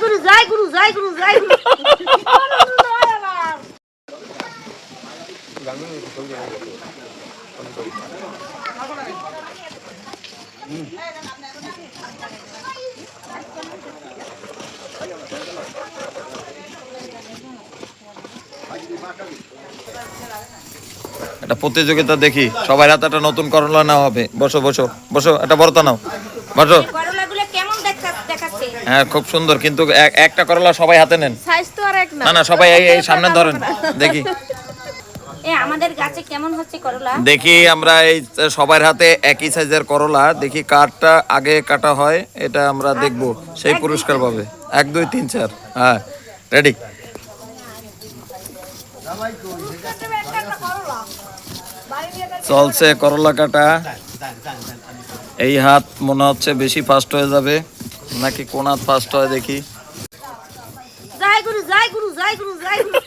গুরু জয় গুরু জয় গুরু জয় গুরু। একটা প্রতিযোগিতা দেখি, সবাই হাতে একটা নতুন করলা নেওয়া হবে। বসো বসো বসো, একটা বড়তা নাও, বসো। করলাগুলো কেমন দেখাচ্ছে? হ্যাঁ খুব সুন্দর, কিন্তু একটা করলা সবাই হাতে নেন। সাইজ তো আর এক না। না না, সবাই এই সামনে ধরেন দেখি। আমাদের গাছে কেমন হচ্ছে করলা? দেখি আমরা এই সবার হাতে একই সাইজের করলা, দেখি কারটা আগে কাটা হয় এটা আমরা দেখব, সেই পুরস্কার পাবে। 1 2 3 4, হ্যাঁ রেডি। চলছে করলা কাটা। এই হাত মনে হচ্ছে বেশি ফাস্ট হয়ে যাবে, নাকি কোন হাত ফাস্ট হয় দেখি। জয় গুরু জয় গুরু জয় গুরু জয় গুরু।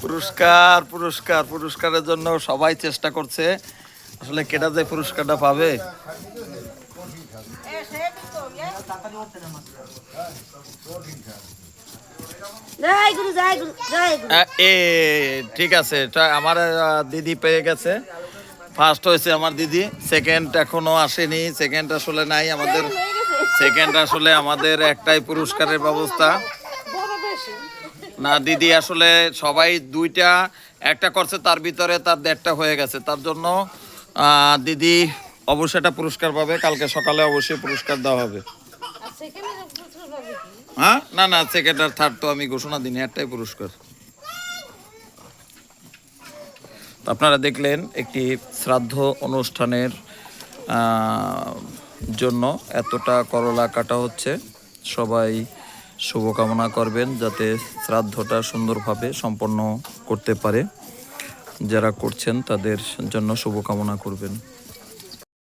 পুরস্কার পুরস্কার পুরস্কারের জন্য সবাই চেষ্টা করছে, আসলে কেটা যে পুরস্কারটা পাবে। জয় গুরু জয় গুরু জয় গুরু। এ ঠিক আছে, এটা আমার দিদি পেয়ে গেছে, ফার্স্ট হয়েছে আমার দিদি। সেকেন্ড এখনো আসেনি, সেকেন্ড আসলে নাই আমাদের। সেকেন্ড আসলে আমাদের একটাই পুরস্কারের ব্যবস্থা না। দিদি আসলে সবাই দুইটা একটা করছে, তার ভিতরে তার 1.5টা হয়ে গেছে, তার জন্য দিদি অবশ্যই একটা পুরস্কার পাবে। কালকে সকালে অবশ্যই পুরস্কার দেওয়া হবে। হ্যাঁ না না, সেকেন্ড আর থার্ড তো আমি ঘোষণা দিইনি, একটাই পুরস্কার। আপনারা দেখলেন একটি শ্রাদ্ধ অনুষ্ঠানের জন্য এতটা করলা কাটা হচ্ছে। সবাই শুভকামনা করবেন যাতে শ্রাদ্ধটা সুন্দরভাবে সম্পন্ন করতে পারে। যারা করছেন তাদের জন্য শুভকামনা করবেন।